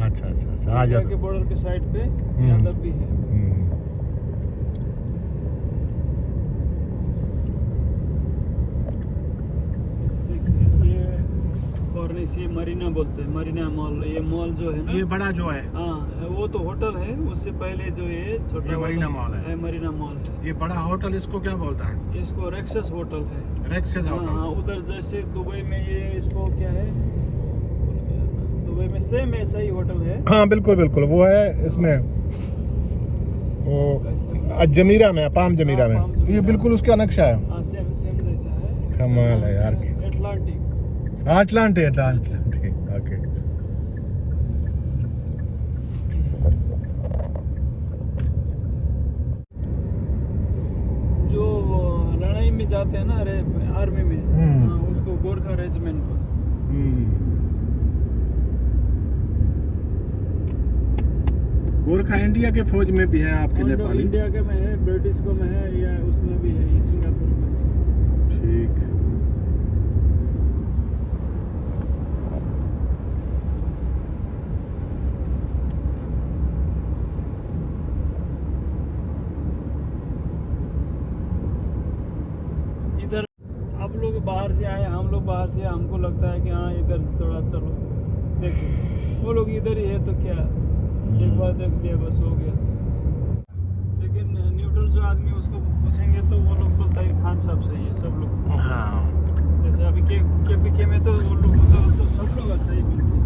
अच्छा अच्छा अच्छा, आ इंडिया जाओ। के बॉर्डर के साइड पे यादव भी है। देखिए ये कॉर्निश, ये मरीना बोलते हैं, मरीना मॉल। ये मॉल जो है ना, ये बड़ा जो है हाँ वो तो होटल है, उससे पहले जो ये छोटा ये मरीना मॉल है। मरीना मॉल है। ये बड़ा होटल इसको क्या बोलता है? इसको रेक्सस होटल है। रेक्सेस हाँ होटल। हाँ, उधर जैसे दुबई में ये इसको क्या है, दुबई में सेम ऐसा ही होटल है। हाँ बिल्कुल बिल्कुल, वो है इसमें, वो जमीरा में, पाम जमीरा हाँ, में। पाम जमीरा ये बिल्कुल उसका नक्शा है। हाँ सेम सेम जैसा है। कमाल है यार। अटलांटिक। Atlantic okay. जो लड़ाई में जाते हैं ना, अरे आर्मी में, हाँ, उसको गोरखा रेजिमेंट को। गोरखा इंडिया के फौज में भी है आपके नेपाली? इंडिया के में है, ब्रिटिश को में है, या उसमें भी है, सिंगापुर में भी। ठीक। इधर आप लोग बाहर से आए, हम लोग बाहर से, हमको लगता है कि हाँ इधर थोड़ा चलो देखो, वो लोग इधर ही है तो क्या, एक बार देख लिया बस हो गया। लेकिन न्यूट्रल जो आदमी, उसको पूछेंगे तो वो लोग बोलता है खान साहब सही है, सब लोग। हाँ जैसे अभी के में तो वो लोग तो सब लोग अच्छा ही बोलते हैं।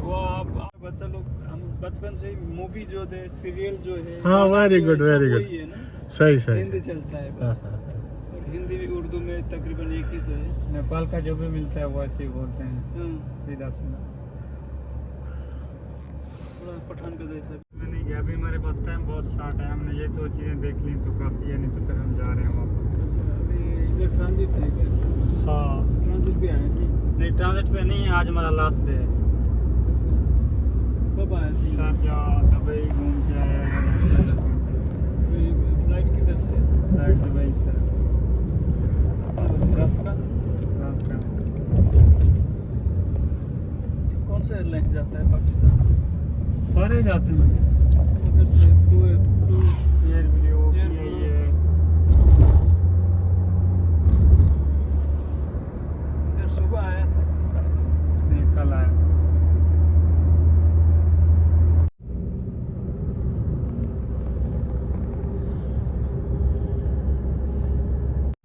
वो आप बच्चा लोग, हम बचपन से ही मूवी जो थे, सीरियल जो है, हाँ, वेरी गुड वेरी गुड, वही है ना, सही सही। हिंदी चलता है बस। और हिंदी भी उर्दू में तकरीबन एक ही तो है। नेपाल का जो भी मिलता है वो ऐसे ही बोलते हैं, हाँ, सीधा सीधा। थोड़ा पठान का जैसा। मैं नहीं गया अभी, हमारे पास टाइम बहुत शॉर्ट है, हमने ये दो चीज़ें देख ली तो काफ़ी है, नहीं तो फिर हम जा रहे हैं वापस। अच्छा, अभी इधर ट्रांजिट है क्या? हाँ, ट्रांजिट भी आया कि नहीं ट्रांजिट पे नहीं है, आज हमारा लास्ट डे है। अच्छा, कब आया था? शारजाह दुबई घूम के आया है। फ्लाइट किधर से? फ्लाइट दुबई से रात का? रात का। कौन सा एयरलाइन जाता है पाकिस्तान? सारे जाते हैं उधर से टू एयर ब्लू Air ये Blue। ये इधर सुबह आया था। नहीं, कल आया।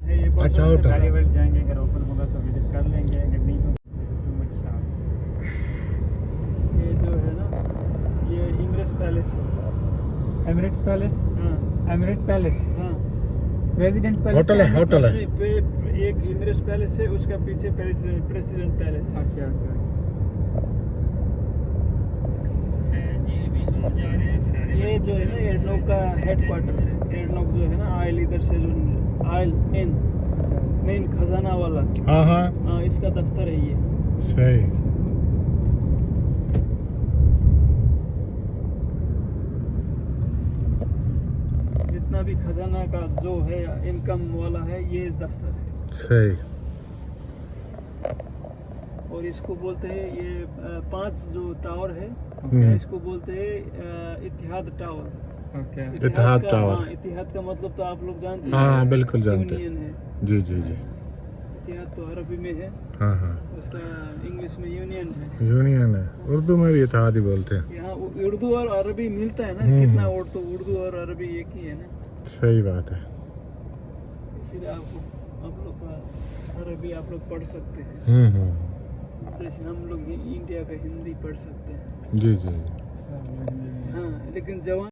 है ये बहुत अच्छा, अच्छा होटल। गाड़ी वाड़ी जाएंगे, अगर ओपन होगा तो विजिट कर लेंगे, अगर नहीं तो टू मच शार्प। ये जो है ना, ये इमरेट्स पैलेस है। एमिरेट्स पैलेस, हाँ एमिरेट पैलेस, हाँ, रेजिडेंट पैलेस होटल है, होटल है। एक इमरेट्स पैलेस है, उसका पीछे प्रेसिडेंट पैलेस है। Okay okay. जी अभी हम जा रहे हैं सारे। ये जो है ना एडनोक का हेडक्वार्टर है। एडनोक जो है ना, आयल इधर से जो आयल मेन खजाना वाला, हाँ हाँ हाँ, इसका दफ्तर है ये। सही। जितना भी खजाना का जो है, इनकम वाला है, ये दफ्तर है। सही। और इसको बोलते हैं, ये 5 जो टावर है, इसको बोलते हैं इतिहाद टावर। ओके। इतिहाद का, टावर। हाँ, इतिहाद का मतलब तो आप लोग जानते हैं। हाँ बिल्कुल जानते हैं। यूनियन है। जी जी जी। इतिहाद तो अरबी में है, हाँ हाँ, उसका इंग्लिश में यूनियन है। यूनियन है, उर्दू में भी इत्तेहाद ही बोलते हैं। यहाँ उर्दू और अरबी मिलता है ना, कितना वर्ड तो उर्दू और अरबी एक ही है ना, सही बात है। इसीलिए आप लोग का अरबी आप लोग पढ़ सकते हैं, जैसे हम लोग इंडिया का हिंदी पढ़ सकते हैं। जी जी जी। हाँ, लेकिन जवान